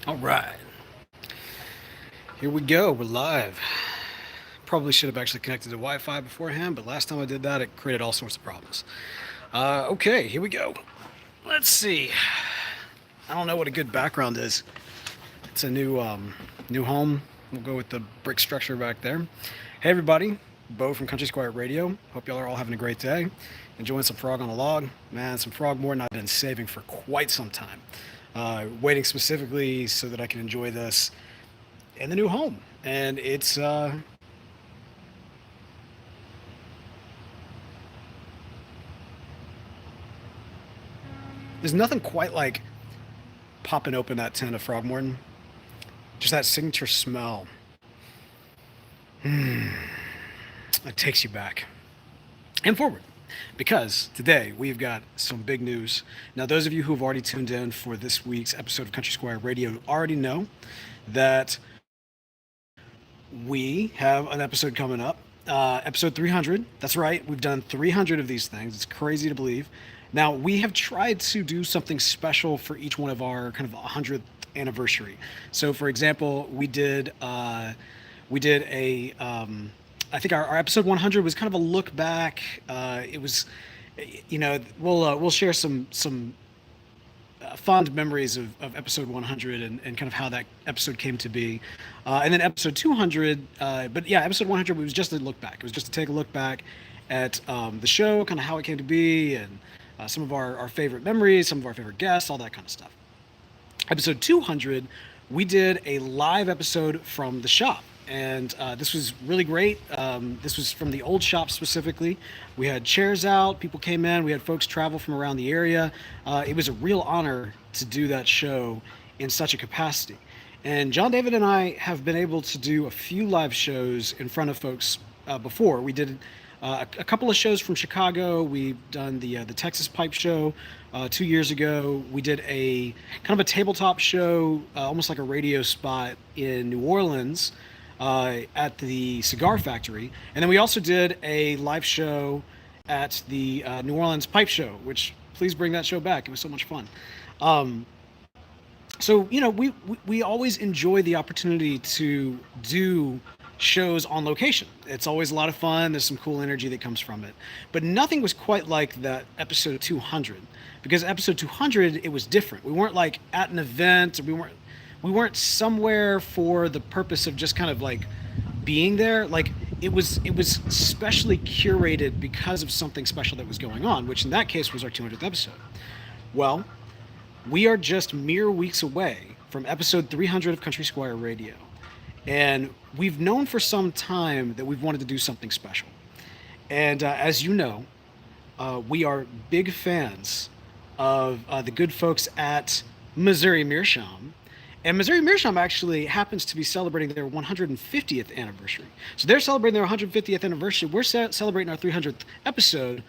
All right, here we go. We're live. Probably should have actually connected to Wi-Fi beforehand, but last time I did that, it created all sorts of problems. Okay, here we go. Let's see. I don't know what a good background is. It's a new home. We'll go with the brick structure back there. Hey everybody, Bo from Country Squire Radio. Hope y'all are all having a great day. Enjoying some frog on the log. Man, some frog more than I've been saving for quite some time. Waiting specifically so that I can enjoy this in the new home. And there's nothing quite like popping open that tin of Frogmorton. Just that signature smell. It takes you back and forward. Because today we've got some big news. Now, those of you who have already tuned in for this week's episode of Country Squire Radio already know that we have an episode coming up. Episode 300. That's right. We've done 300 of these things. It's crazy to believe. Now, we have tried to do something special for each one of our kind of 100th anniversary. So, for example, we did a I think our episode 100 was kind of a look back. It was, we'll share some fond memories of episode 100 and kind of how that episode came to be. And then episode 200, but yeah, episode 100 was just a look back. It was just to take a look back at the show, kind of how it came to be, and some of our favorite memories, some of our favorite guests, all that kind of stuff. Episode 200, we did a live episode from the shop. And this was really great. This was from the old shop specifically. We had chairs out, people came in, we had folks travel from around the area. It was a real honor to do that show in such a capacity. And John David and I have been able to do a few live shows in front of folks before. We did a couple of shows from Chicago. We've done the Texas Pipe Show 2 years ago. We did a kind of a tabletop show, almost like a radio spot in New Orleans. At the Cigar Factory. And then we also did a live show at the New Orleans Pipe Show, which please bring that show back. It was so much fun. So, we always enjoy the opportunity to do shows on location. It's always a lot of fun. There's some cool energy that comes from it. But nothing was quite like that episode 200, because episode 200, it was different. We weren't like at an event, or we weren't somewhere for the purpose of just kind of like being there. Like it was specially curated because of something special that was going on, which in that case was our 200th episode. Well, we are just mere weeks away from episode 300 of Country Squire Radio. And we've known for some time that we've wanted to do something special. And as you know, we are big fans of the good folks at Missouri Meerschaum. And Missouri Meerschaum actually happens to be celebrating their 150th anniversary. So they're celebrating their 150th anniversary. We're celebrating our 300th episode.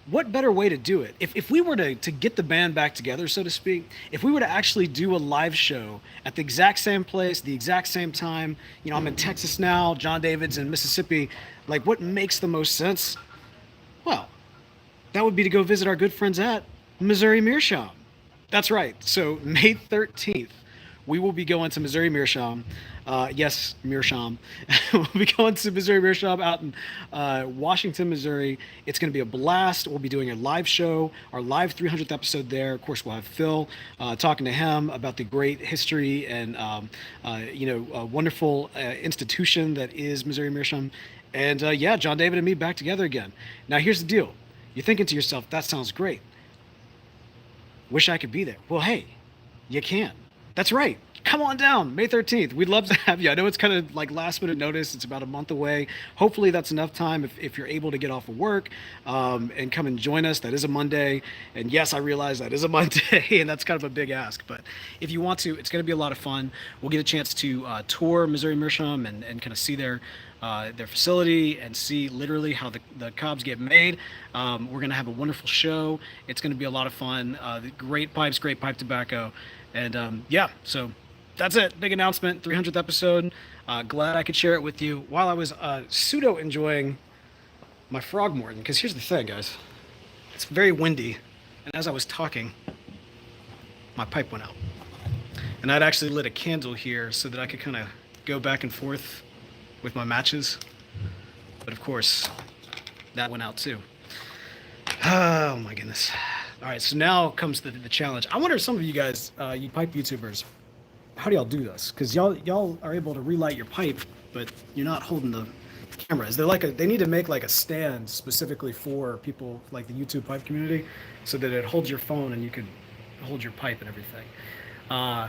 What better way to do it? If we were to get the band back together, so to speak, if we were to actually do a live show at the exact same place, the exact same time, I'm in Texas now, John David's in Mississippi, like what makes the most sense? Well, that would be to go visit our good friends at Missouri Meerschaum. That's right. So May 13th, we will be going to Missouri Meerschaum. Yes, Meerschaum. We'll be going to Missouri Meerschaum out in Washington, Missouri. It's going to be a blast. We'll be doing a live show, our live 300th episode there. Of course, we'll have Phil talking to him about the great history and, a wonderful institution that is Missouri Meerschaum. And yeah, John David and me back together again. Now, here's the deal. You're thinking to yourself, that sounds great. Wish I could be there. Well, hey, you can. That's right. Come on down, May 13th. We'd love to have you. I know it's kind of like last minute notice. It's about a month away. Hopefully that's enough time if you're able to get off of work and come and join us. That is a Monday. And yes, I realize that is a Monday, and that's kind of a big ask. But if you want to, it's going to be a lot of fun. We'll get a chance to tour Missouri Meerschaum and kind of see their facility and see literally how the cobs get made. We're going to have a wonderful show. It's going to be a lot of fun. Great pipes, great pipe tobacco. And yeah, so that's it. Big announcement, 300th episode. Glad I could share it with you while I was pseudo enjoying my Frogmorton. Because here's the thing, guys. It's very windy. And as I was talking, my pipe went out. And I'd actually lit a candle here so that I could kind of go back and forth with my matches. But of course, that went out too. Oh my goodness. All right, so now comes the challenge. I wonder if some of you guys, you pipe YouTubers, how do y'all do this? Because y'all are able to relight your pipe, but you're not holding the camera. Is there like they need to make like a stand specifically for people like the YouTube pipe community, so that it holds your phone and you can hold your pipe and everything. Uh,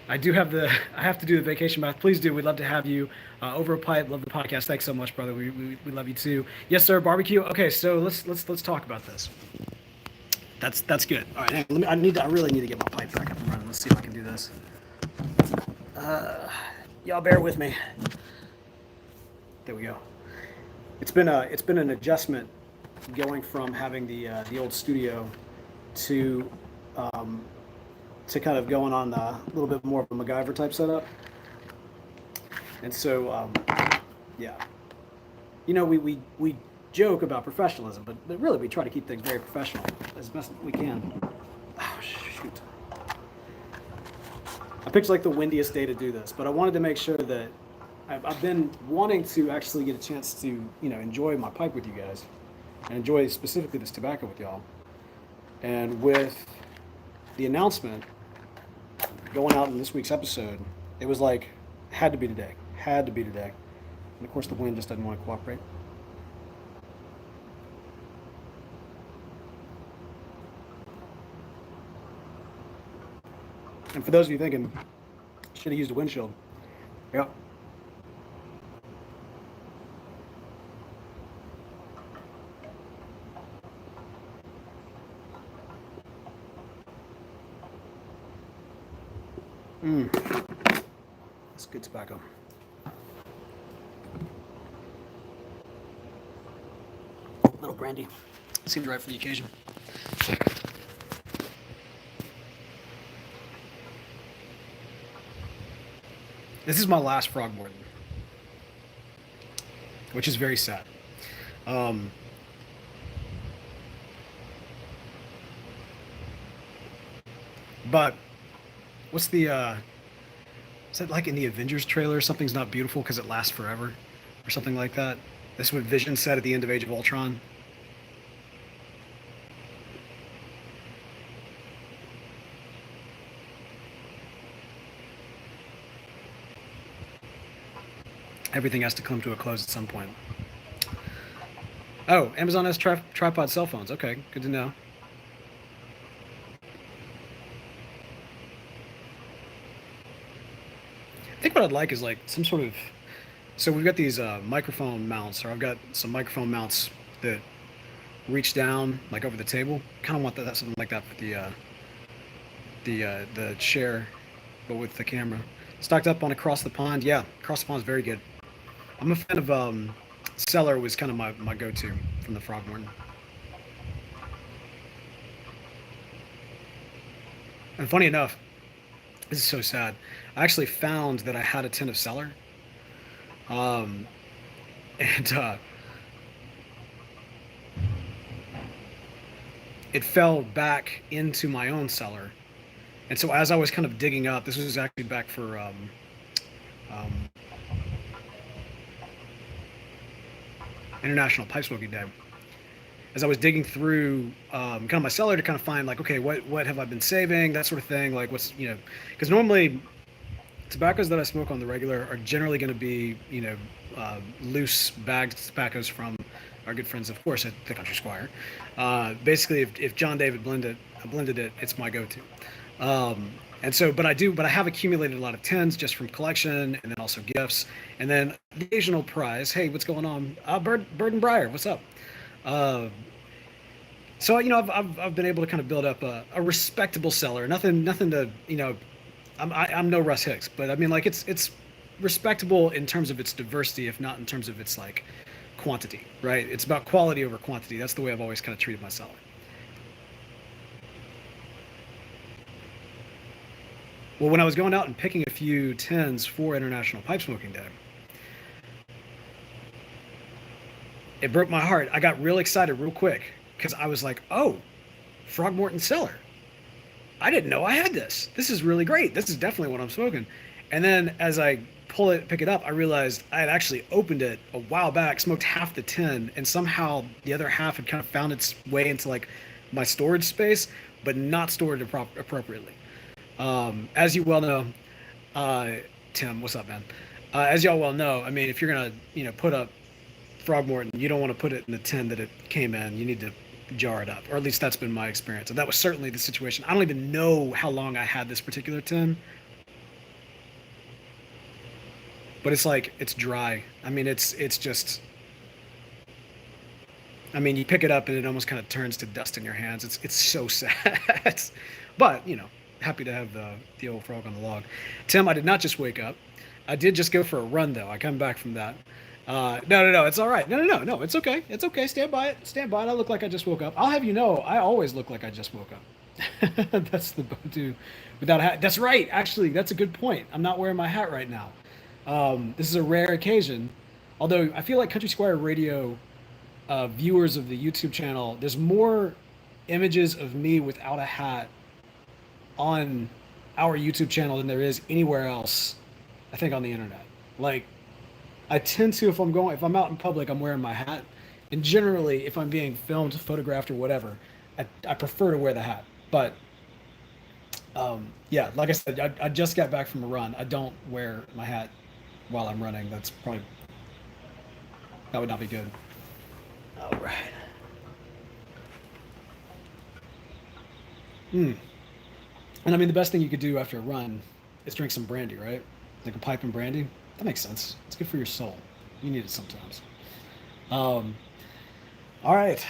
I do have the I have to do the vacation math. Please do. We'd love to have you over a pipe. Love the podcast. Thanks so much, brother. We love you too. Yes, sir. Barbecue. Okay, so let's talk about this. That's good. All right, hang on, I really need to get my pipe back up and running. Let's see if I can do this. Y'all bear with me. There we go. It's been an adjustment going from having the old studio to kind of going on a little bit more of a MacGyver type setup. And so yeah, you know, we joke about professionalism, but really we try to keep things very professional as best we can. Oh shoot. I picked like the windiest day to do this, but I wanted to make sure that I've been wanting to actually get a chance to, you know, enjoy my pipe with you guys and enjoy specifically this tobacco with y'all. And with the announcement going out in this week's episode, it was like, had to be today. Had to be today. And of course the wind just doesn't want to cooperate. And for those of you thinking, should have used a windshield. Yeah. That's good tobacco. Little brandy. Seemed right for the occasion. This is my last Frogmorton, which is very sad. Um, but what's the is that like in the Avengers trailer? Something's not beautiful because it lasts forever, or something like that. This is what Vision said at the end of Age of Ultron. Everything has to come to a close at some point. Oh, Amazon has tripod cell phones. Okay, good to know. I think what I'd like is like some sort of. So we've got these microphone mounts, or I've got some microphone mounts that reach down like over the table. Kind of want that something like that for the chair, but with the camera. Stocked up on Across the Pond. Yeah, Across the Pond is very good. I'm a fan of Cellar was kind of my go-to from the Frogmorton. And funny enough, this is so sad. I actually found that I had a tin of Cellar, um, and it fell back into my own cellar. And so as I was kind of digging up, this was actually back for um, International Pipe Smoking Day. As I was digging through kind of my cellar to kind of find like, okay, what have I been saving, that sort of thing, like what's, you know, because normally tobaccos that I smoke on the regular are generally going to be, you know, loose bagged tobaccos from our good friends, of course, at the Country Squire. Basically, if John David blended it, it's my go-to. And so, but I have accumulated a lot of tins just from collection, and then also gifts, and then the occasional prize. Hey, what's going on? Bird and Briar, what's up? Uh, so you know, I've been able to kind of build up a respectable cellar. Nothing to, you know, I'm no Russ Hicks, but I mean like it's respectable in terms of its diversity, if not in terms of its like quantity, right? It's about quality over quantity. That's the way I've always kind of treated my cellar. Well, when I was going out and picking a few tins for International Pipe Smoking Day, it broke my heart. I got real excited real quick because I was like, oh, Frogmorton cellar. I didn't know I had this. This is really great. This is definitely what I'm smoking. And then as I pick it up, I realized I had actually opened it a while back, smoked half the tin, and somehow the other half had kind of found its way into like my storage space, but not stored appropriately. As you well know, uh, Tim, what's up, man? As y'all well know, I mean, if you're gonna, put up Frogmorton, you don't want to put it in the tin that it came in. You need to jar it up, or at least that's been my experience. And that was certainly the situation. I don't even know how long I had this particular tin, but it's like it's dry. I mean, it's just. I mean, you pick it up and it almost kind of turns to dust in your hands. It's so sad, but happy to have the old frog on the log. Tim, I did not just wake up. I did just go for a run though. I come back from that. No, it's all right. No, it's okay. It's okay. Stand by it. Stand by it. I look like I just woke up. I'll have you know, I always look like I just woke up. That's the go-to without a hat. That's right. Actually, that's a good point. I'm not wearing my hat right now. This is a rare occasion. Although I feel like Country Squire Radio viewers of the YouTube channel, there's more images of me without a hat on our YouTube channel than there is anywhere else, I think, on the internet. Like, I tend to, if I'm out in public, I'm wearing my hat. And generally, if I'm being filmed, photographed, or whatever, I prefer to wear the hat. But yeah, like I said, I just got back from a run. I don't wear my hat while I'm running. That would not be good. All right. Hmm. And I mean, the best thing you could do after a run is drink some brandy, right? Like a pipe and brandy. That makes sense. It's good for your soul. You need it sometimes. Um, all right.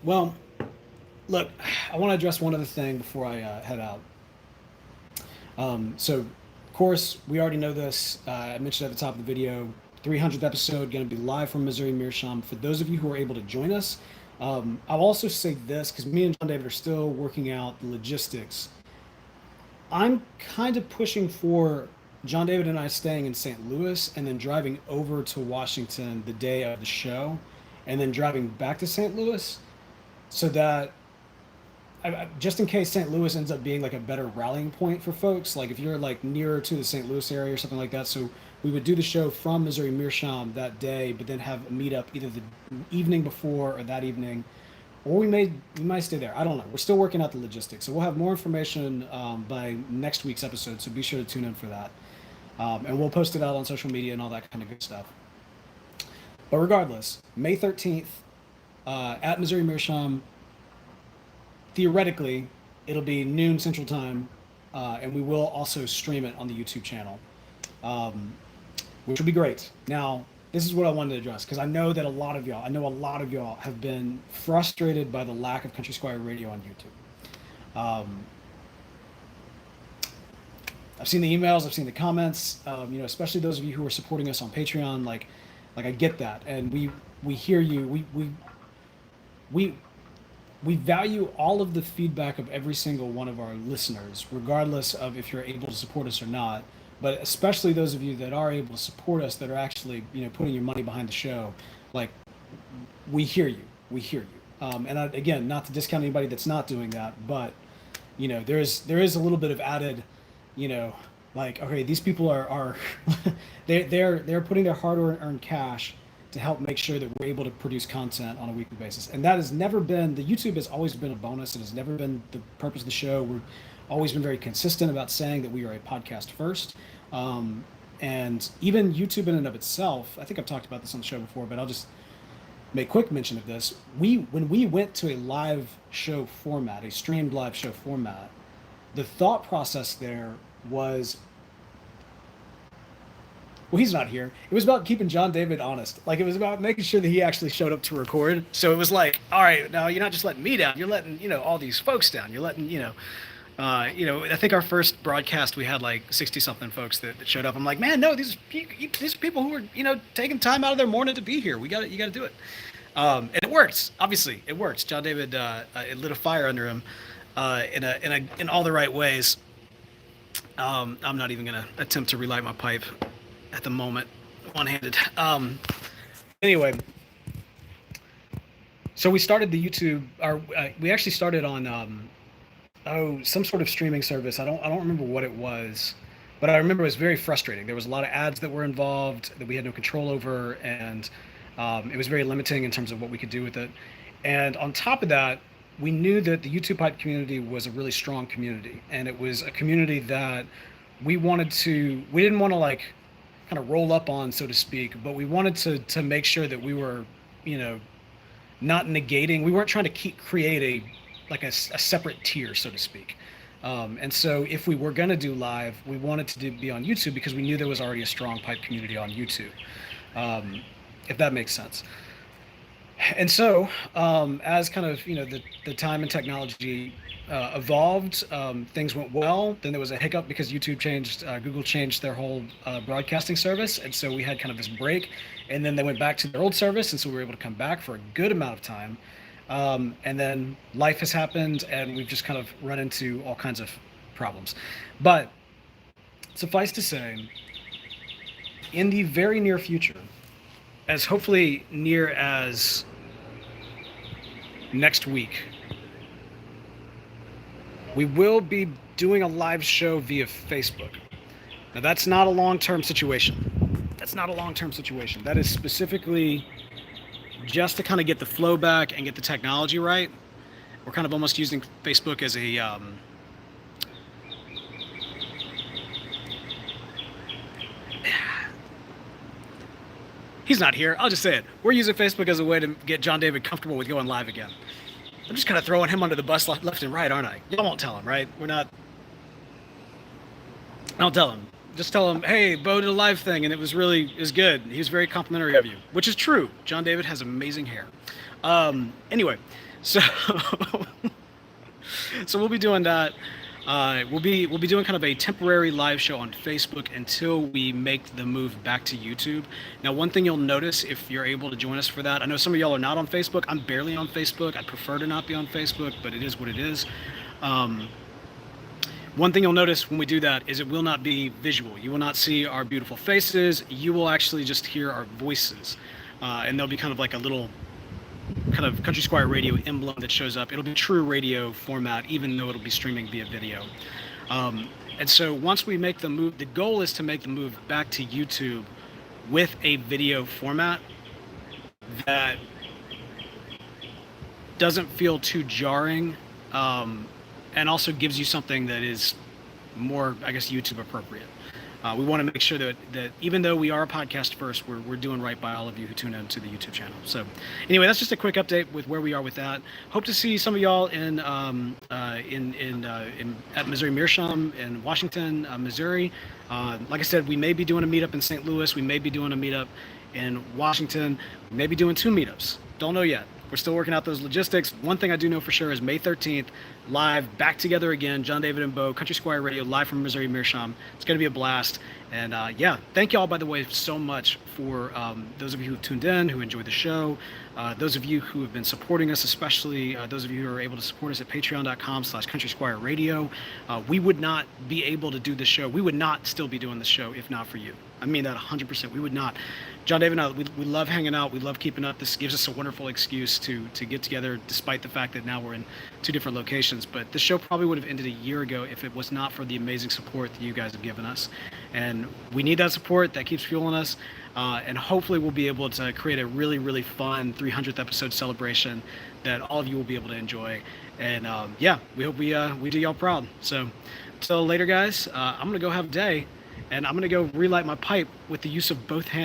Well, look, I want to address one other thing before I head out. So, of course, we already know this. I mentioned at the top of the video, 300th episode, going to be live from Missouri Meerschaum. For those of you who are able to join us, I'll also say this because me and John David are still working out the logistics. I'm kind of pushing for John David and I staying in St. Louis and then driving over to Washington the day of the show and then driving back to St. Louis so that just in case St. Louis ends up being like a better rallying point for folks, like if you're like nearer to the St. Louis area or something like that. So we would do the show from Missouri Meerschaum that day, but then have a meetup either the evening before or that evening, or we might stay there. I don't know. We're still working out the logistics, so we'll have more information by next week's episode. So be sure to tune in for that, and we'll post it out on social media and all that kind of good stuff. But regardless, May 13th at Missouri Meerschaum. Theoretically, it'll be noon Central Time, and we will also stream it on the YouTube channel, which will be great. Now, this is what I wanted to address because I know that I know a lot of y'all have been frustrated by the lack of Country Squire Radio on YouTube. I've seen the emails, I've seen the comments, especially those of you who are supporting us on Patreon. Like I get that, and we hear you. We we value all of the feedback of every single one of our listeners, regardless of if you're able to support us or not. But especially those of you that are able to support us, that are actually, putting your money behind the show. Like, we hear you. We hear you. And again, not to discount anybody that's not doing that, but there is a little bit of added, like, okay, these people are they're putting their hard-earned cash to help make sure that we're able to produce content on a weekly basis. And that has never been, the YouTube has always been a bonus. It has never been the purpose of the show. We've always been very consistent about saying that we are a podcast first. And even YouTube in and of itself, I think I've talked about this on the show before, but I'll just make quick mention of this. When we went to a live show format, a streamed live show format, the thought process there was, well, he's not here. It was about keeping John David honest. Like, it was about making sure that he actually showed up to record. So it was like, all right, now you're not just letting me down. You're letting, all these folks down. You're letting, I think our first broadcast, we had like 60 something folks that showed up. I'm like, man, no, these are people who are, taking time out of their morning to be here. You got to do it. And it works. Obviously it works. John David, it lit a fire under him, in all the right ways. I'm not even going to attempt to relight my pipe at the moment, one-handed. Anyway, so we started the YouTube, we actually started on Oh, some sort of streaming service. I don't remember what it was, but I remember it was very frustrating. There was a lot of ads that were involved that we had no control over, and it was very limiting in terms of what we could do with it. And on top of that, we knew that the YouTube Pipe community was a really strong community, and it was a community that we didn't want to like kind of roll up on, so to speak, but we wanted to make sure that we were, you know, not negating. We weren't trying to create a separate tier, so to speak. And so if we were going to do live, we wanted to be on YouTube because we knew there was already a strong pipe community on YouTube, um, if that makes sense. And so, as kind of the time and technology evolved, things went well. Then there was a hiccup because Google changed their whole broadcasting service, and so we had kind of this break. And then they went back to their old service, and so we were able to come back for a good amount of time. And then life has happened, and we've just kind of run into all kinds of problems. But suffice to say, in the very near future, as hopefully near as next week, we will be doing a live show via Facebook. Now, that's not a long-term situation. That's not a long-term situation. That is specifically just to kind of get the flow back and get the technology right. We're kind of almost using Facebook as a he's not here. I'll just say it. We're using Facebook as a way to get John David comfortable with going live again. I'm just kind of throwing him under the bus left and right, aren't I? Y'all won't tell him, right? We're not. Don't tell him. Just tell him, hey, Bo did a live thing, and it was good. He was very complimentary of you, which is true. John David has amazing hair. Anyway, so so we'll be doing that. We'll be doing kind of a temporary live show on Facebook until we make the move back to YouTube. Now, one thing you'll notice if you're able to join us for that, I know some of y'all are not on Facebook. I'm barely on Facebook. I'd prefer to not be on Facebook, but it is what it is. One thing you'll notice when we do that is it will not be visual. You will not see our beautiful faces. You will actually just hear our voices. And there'll be kind of like a little kind of Country Squire Radio emblem that shows up. It'll be true radio format, even though it'll be streaming via video. And so once we make the move, the goal is to make the move back to YouTube with a video format that doesn't feel too jarring, and also gives you something that is more, I guess, YouTube appropriate. We want to make sure that even though we are a podcast first, we're doing right by all of you who tune in to the YouTube channel. So anyway, that's just a quick update with where we are with that. Hope to see some of y'all at Missouri Meerschaum in Washington, Missouri. Like I said, we may be doing a meetup in St. Louis. We may be doing a meetup in Washington. We may be doing 2 meetups. Don't know yet. We're still working out those logistics. One thing I do know for sure is May 13th, live, back together again, John David and Bo, Country Squire Radio, live from Missouri Meerschaum. It's going to be a blast. And yeah, thank y'all, by the way, so much for those of you who've tuned in, who enjoyed the show, those of you who have been supporting us, especially those of you who are able to support us at patreon.com/Country Squire Radio. We would not be able to do this show. We would not still be doing this show if not for you. I mean that 100%. We would not. John David and I, we love hanging out. We love keeping up. This gives us a wonderful excuse to get together, despite the fact that now we're in 2 different locations. But the show probably would have ended a year ago if it was not for the amazing support that you guys have given us. And we need that support. That keeps fueling us. And hopefully we'll be able to create a really, really fun 300th episode celebration that all of you will be able to enjoy. And yeah, we hope we do y'all proud. So until later, guys, I'm going to go have a day. And I'm going to go relight my pipe with the use of both hands.